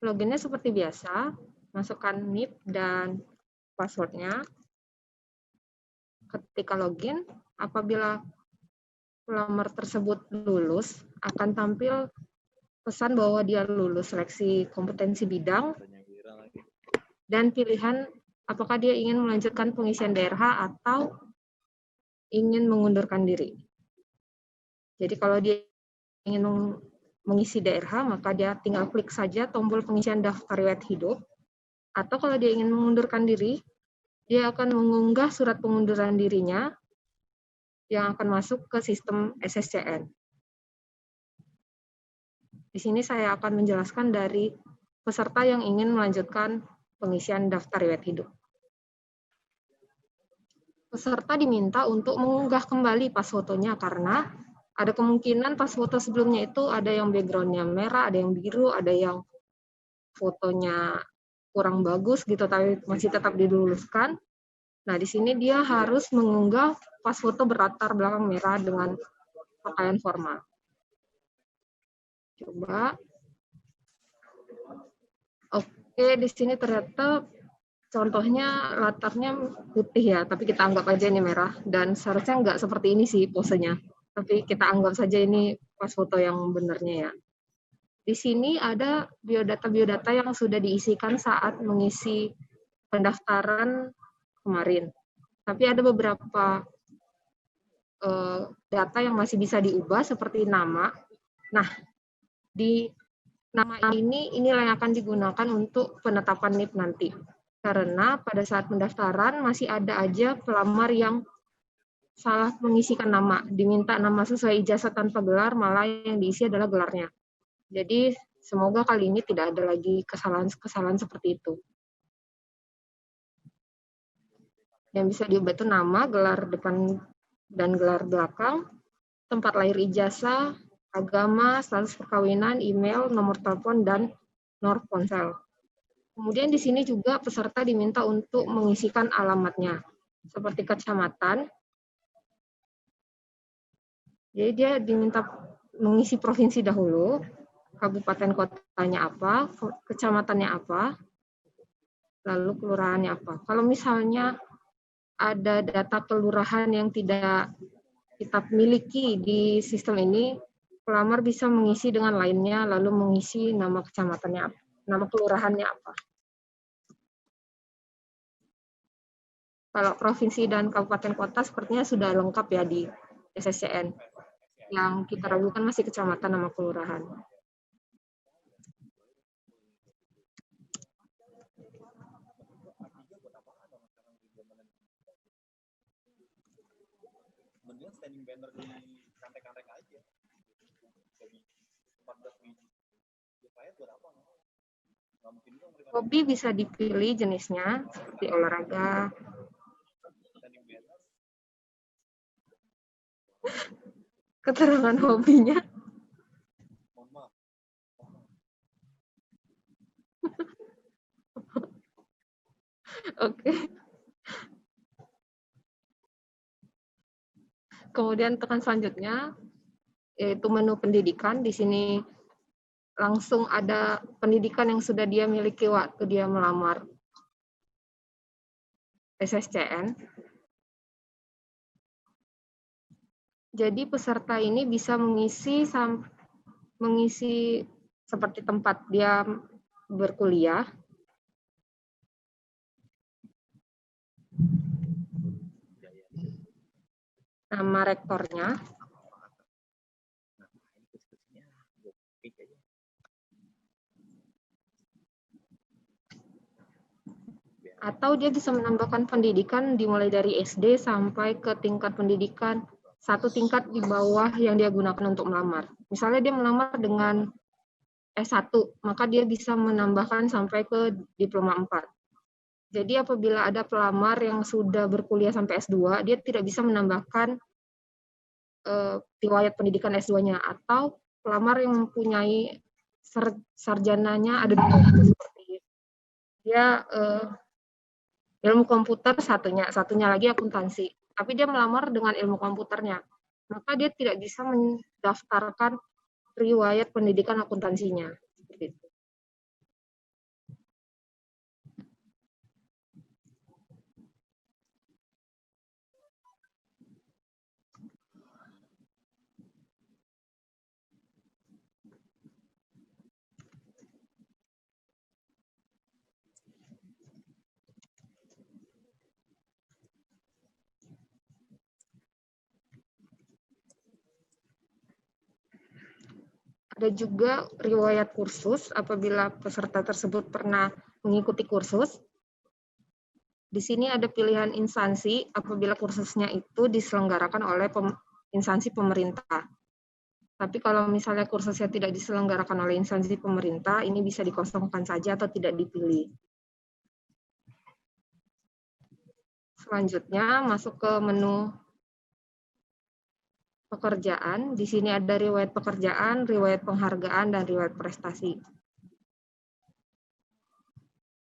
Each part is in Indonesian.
Loginnya seperti biasa, masukkan NIP dan passwordnya. Ketika login, apabila pelamar tersebut lulus, akan tampil pesan bahwa dia lulus seleksi kompetensi bidang dan pilihan apakah dia ingin melanjutkan pengisian DRH atau ingin mengundurkan diri. Jadi kalau dia ingin mengisi DRH, maka dia tinggal klik saja tombol pengisian daftar riwayat hidup. Atau kalau dia ingin mengundurkan diri, dia akan mengunggah surat pengunduran dirinya yang akan masuk ke sistem SSCN. Di sini saya akan menjelaskan dari peserta yang ingin melanjutkan pengisian daftar riwayat hidup. Peserta diminta untuk mengunggah kembali pas fotonya karena ada kemungkinan pas foto sebelumnya itu ada yang background-nya merah, ada yang biru, ada yang fotonya kurang bagus gitu, tapi masih tetap diluluskan. Nah, di sini dia harus mengunggah pas foto berlatar belakang merah dengan pakaian formal. Coba. Oke, di sini ternyata contohnya latarnya putih ya, tapi kita anggap aja ini merah. Dan seharusnya nggak seperti ini sih posenya. Tapi kita anggap saja ini pas foto yang benarnya ya. Di sini ada biodata-biodata yang sudah diisikan saat mengisi pendaftaran kemarin. Tapi ada beberapa data yang masih bisa diubah seperti nama. Nah, di nama inilah yang akan digunakan untuk penetapan NIP nanti. Karena pada saat pendaftaran masih ada aja pelamar yang salah mengisikan nama, diminta nama sesuai ijazah tanpa gelar, malah yang diisi adalah gelarnya. Jadi semoga kali ini tidak ada lagi kesalahan-kesalahan seperti itu. Yang bisa diubah itu nama, gelar depan dan gelar belakang, tempat lahir ijazah, agama, status perkawinan, email, nomor telepon, dan nomor ponsel. Kemudian di sini juga peserta diminta untuk mengisikan alamatnya, seperti kecamatan. Jadi dia diminta mengisi provinsi dahulu, kabupaten kotanya apa, kecamatannya apa, lalu kelurahannya apa. Kalau misalnya ada data kelurahan yang tidak kita miliki di sistem ini, pelamar bisa mengisi dengan lainnya, lalu mengisi nama kecamatannya, nama kelurahannya apa. Kalau provinsi dan kabupaten kota sepertinya sudah lengkap ya di SSCN. Yang kita ragukan masih kecamatan nama kelurahan. Mendingan standing banner di kantek-kantek aja. Jadi 14 biji. Supaya buat apa? Hobi bisa dipilih jenisnya, seperti olahraga. Keterangan hobinya. Oke. Kemudian tekan selanjutnya, yaitu menu pendidikan. Di sini langsung ada pendidikan yang sudah dia miliki waktu dia melamar SSCN. Jadi peserta ini bisa mengisi seperti tempat dia berkuliah, nama rektornya, atau dia bisa menambahkan pendidikan dimulai dari SD sampai ke tingkat pendidikan satu tingkat di bawah yang dia gunakan untuk melamar. Misalnya dia melamar dengan S1, maka dia bisa menambahkan sampai ke diploma 4. Jadi apabila ada pelamar yang sudah berkuliah sampai S2, dia tidak bisa menambahkan riwayat pendidikan S2-nya, atau pelamar yang mempunyai sarjananya ada dua, seperti dia ilmu komputer satunya lagi akuntansi. Tapi dia melamar dengan ilmu komputernya, maka dia tidak bisa mendaftarkan riwayat pendidikan akuntansinya. Seperti itu. Ada juga riwayat kursus apabila peserta tersebut pernah mengikuti kursus. Di sini ada pilihan instansi apabila kursusnya itu diselenggarakan oleh instansi pemerintah. Tapi kalau misalnya kursusnya tidak diselenggarakan oleh instansi pemerintah, ini bisa dikosongkan saja atau tidak dipilih. Selanjutnya masuk ke menu pekerjaan. Di sini ada riwayat pekerjaan, riwayat penghargaan, dan riwayat prestasi.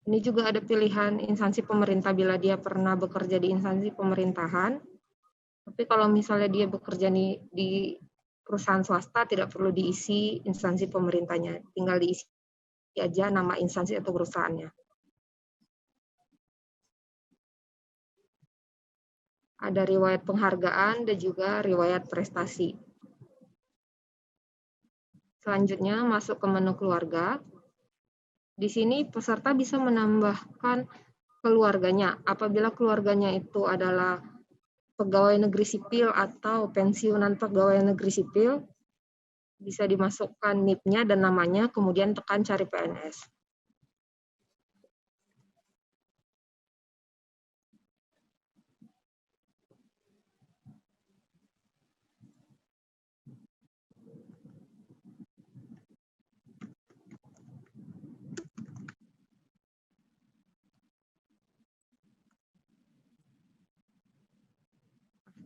Ini juga ada pilihan instansi pemerintah bila dia pernah bekerja di instansi pemerintahan. Tapi kalau misalnya dia bekerja di perusahaan swasta, tidak perlu diisi instansi pemerintahnya. Tinggal diisi aja nama instansi atau perusahaannya. Ada riwayat penghargaan dan juga riwayat prestasi. Selanjutnya masuk ke menu keluarga. Di sini peserta bisa menambahkan keluarganya. Apabila keluarganya itu adalah pegawai negeri sipil atau pensiunan pegawai negeri sipil, bisa dimasukkan NIP-nya dan namanya, kemudian tekan cari PNS.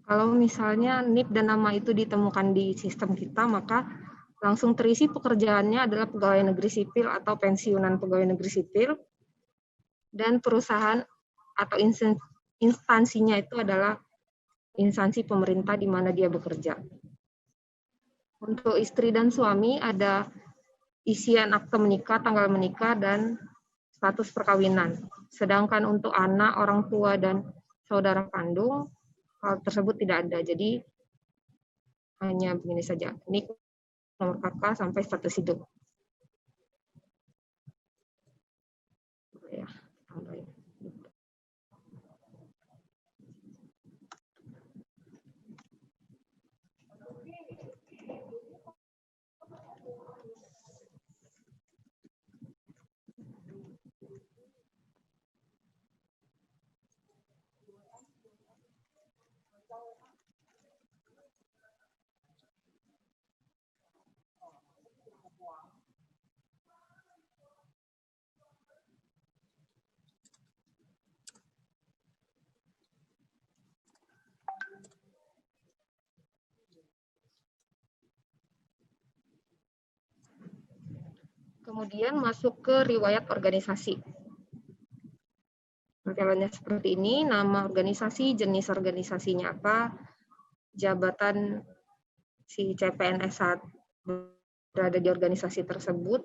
Kalau misalnya NIP dan nama itu ditemukan di sistem kita, maka langsung terisi pekerjaannya adalah pegawai negeri sipil atau pensiunan pegawai negeri sipil, dan perusahaan atau instansinya itu adalah instansi pemerintah di mana dia bekerja. Untuk istri dan suami ada isian akte menikah, tanggal menikah, dan status perkawinan. Sedangkan untuk anak, orang tua, dan saudara kandung, hal tersebut tidak ada. Jadi hanya begini saja. Ini nomor kakak sampai status hidup. Ya, tambahin. Kemudian masuk ke riwayat organisasi. Tampilannya seperti ini, nama organisasi, jenis organisasinya apa, jabatan si CPNS saat berada di organisasi tersebut,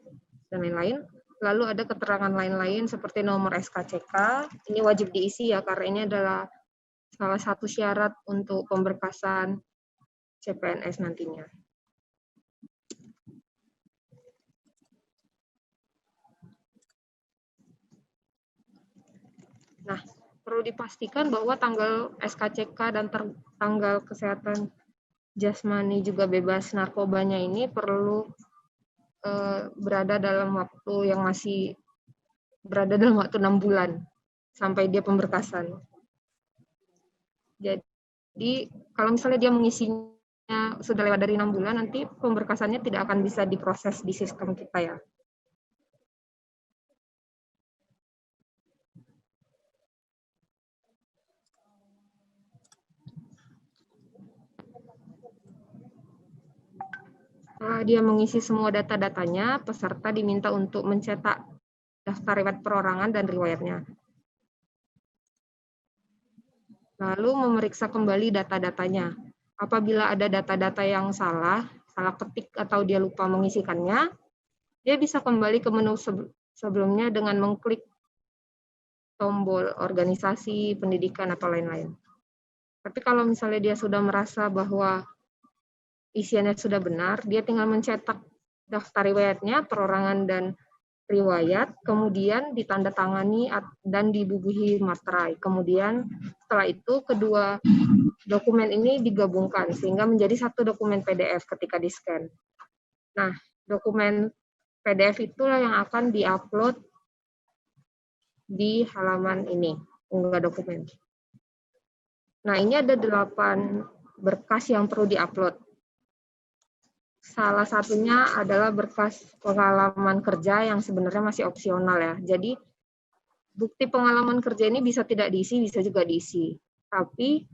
dan lain-lain. Lalu ada keterangan lain-lain seperti nomor SKCK, ini wajib diisi ya, karena ini adalah salah satu syarat untuk pemberkasan CPNS nantinya. Nah, perlu dipastikan bahwa tanggal SKCK dan tanggal kesehatan jasmani juga bebas narkobanya ini perlu berada dalam waktu yang masih berada dalam waktu 6 bulan sampai dia pemberkasan. Jadi kalau misalnya dia mengisinya sudah lewat dari 6 bulan, nanti pemberkasannya tidak akan bisa diproses di sistem kita ya. Setelah dia mengisi semua data-datanya, peserta diminta untuk mencetak daftar riwayat perorangan dan riwayatnya. Lalu memeriksa kembali data-datanya. Apabila ada data-data yang salah ketik atau dia lupa mengisikannya, dia bisa kembali ke menu sebelumnya dengan mengklik tombol organisasi, pendidikan, atau lain-lain. Tapi kalau misalnya dia sudah merasa bahwa isiannya sudah benar, dia tinggal mencetak daftar riwayatnya, perorangan dan riwayat, kemudian ditandatangani dan dibubuhi materai. Kemudian setelah itu kedua dokumen ini digabungkan sehingga menjadi satu dokumen PDF ketika di-scan. Nah, Dokumen PDF itulah yang akan diupload di halaman ini, unggah dokumen. Nah, ini ada 8 berkas yang perlu diupload. Salah satunya adalah berkas pengalaman kerja yang sebenarnya masih opsional ya. Jadi, bukti pengalaman kerja ini bisa tidak diisi, bisa juga diisi. Tapi,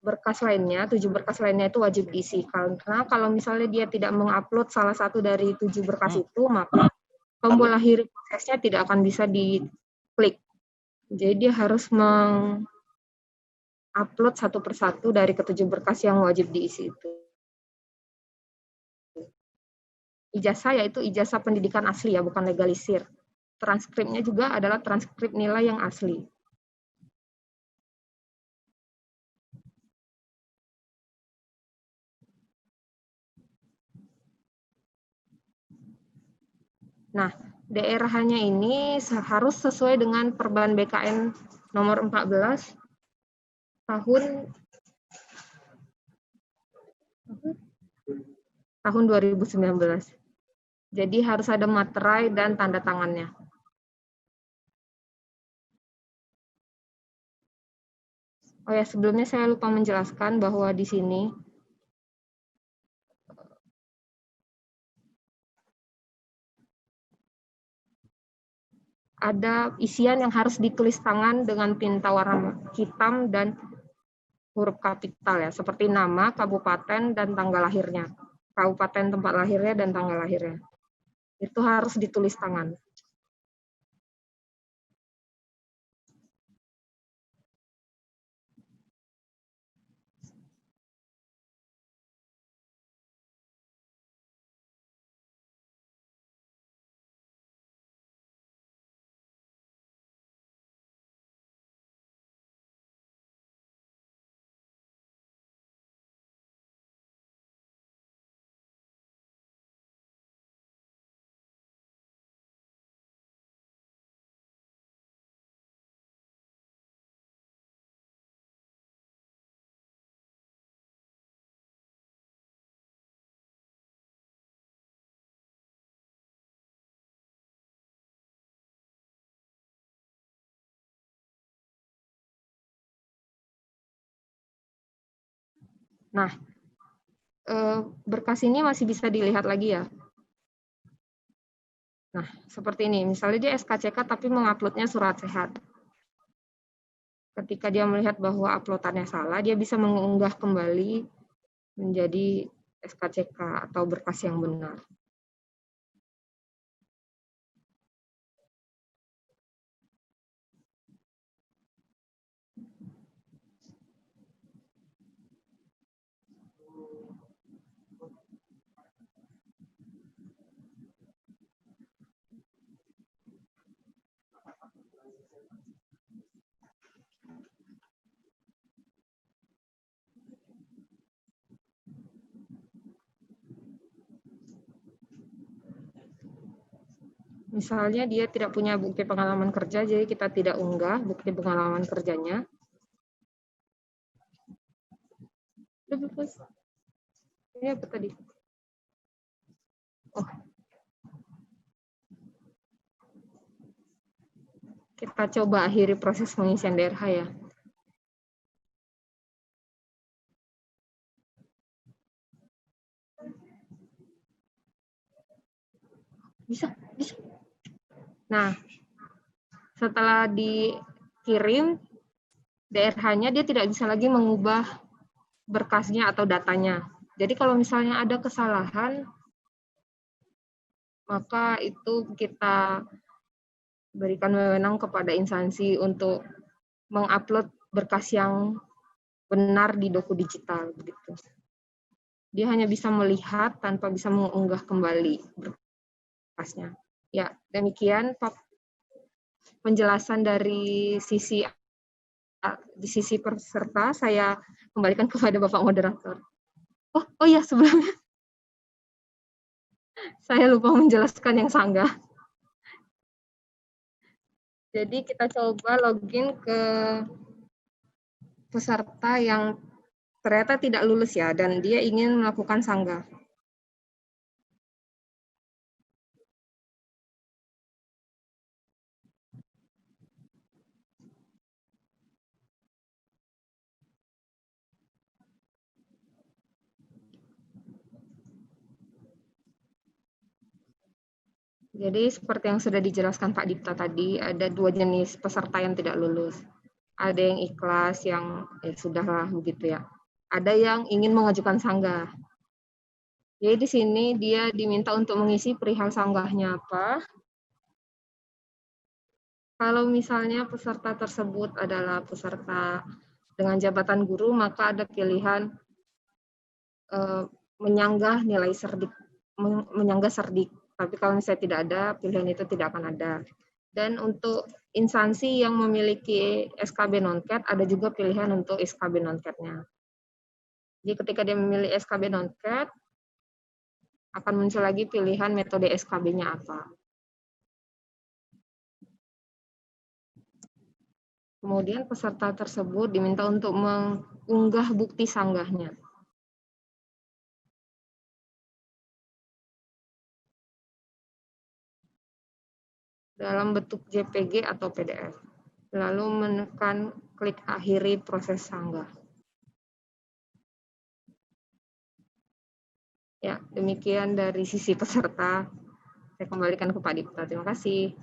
berkas lainnya, 7 berkas lainnya itu wajib diisi. Karena kalau misalnya dia tidak mengupload salah satu dari 7 berkas itu, maka tombol akhir prosesnya tidak akan bisa diklik. Jadi dia harus mengupload satu persatu dari ketujuh berkas yang wajib diisi itu. Ijazah yaitu ijazah pendidikan asli ya, bukan legalisir. Transkripnya juga adalah transkrip nilai yang asli. Nah, daerahnya ini harus sesuai dengan Perban BKN nomor 14 tahun 2019. Jadi harus ada materai dan tanda tangannya. Oh ya, sebelumnya saya lupa menjelaskan bahwa di sini ada isian yang harus ditulis tangan dengan tinta warna hitam dan huruf kapital ya, seperti nama, kabupaten, dan tanggal lahirnya. Kabupaten tempat lahirnya dan tanggal lahirnya. Itu harus ditulis tangan. Nah, berkas ini masih bisa dilihat lagi ya. Nah, seperti ini. Misalnya dia SKCK tapi menguploadnya surat sehat. Ketika dia melihat bahwa uploadannya salah, dia bisa mengunggah kembali menjadi SKCK atau berkas yang benar. Misalnya dia tidak punya bukti pengalaman kerja, jadi kita tidak unggah bukti pengalaman kerjanya. Ini apa tadi? Oh. Kita coba akhiri proses pengisian DRH ya. Bisa. Nah, setelah dikirim DRH-nya, dia tidak bisa lagi mengubah berkasnya atau datanya. Jadi kalau misalnya ada kesalahan, maka itu kita berikan wewenang kepada instansi untuk mengupload berkas yang benar di doku digital begitu. Dia hanya bisa melihat tanpa bisa mengunggah kembali berkasnya. Ya, demikian penjelasan dari sisi peserta. Saya kembalikan kepada Bapak Moderator. Oh ya, sebelumnya saya lupa menjelaskan yang sanggah. Jadi kita coba login ke peserta yang ternyata tidak lulus ya, dan dia ingin melakukan sanggah. Jadi seperti yang sudah dijelaskan Pak Dipta tadi, ada dua jenis peserta yang tidak lulus. Ada yang ikhlas, yang ya sudahlah begitu ya. Ada yang ingin mengajukan sanggah. Jadi di sini dia diminta untuk mengisi perihal sanggahnya apa. Kalau misalnya peserta tersebut adalah peserta dengan jabatan guru, maka ada pilihan menyanggah nilai serdik, menyanggah serdik. Tapi kalau misalnya tidak ada, pilihan itu tidak akan ada. Dan untuk instansi yang memiliki SKB non-CAT, ada juga pilihan untuk SKB non-CAT-nya. Jadi ketika dia memilih SKB non-CAT, akan muncul lagi pilihan metode SKB-nya apa. Kemudian peserta tersebut diminta untuk mengunggah bukti sanggahnya. Dalam bentuk JPG atau PDF. Lalu menekan klik akhiri proses sanggah. Ya, demikian dari sisi peserta. Saya kembalikan ke Pak Dipta. Terima kasih.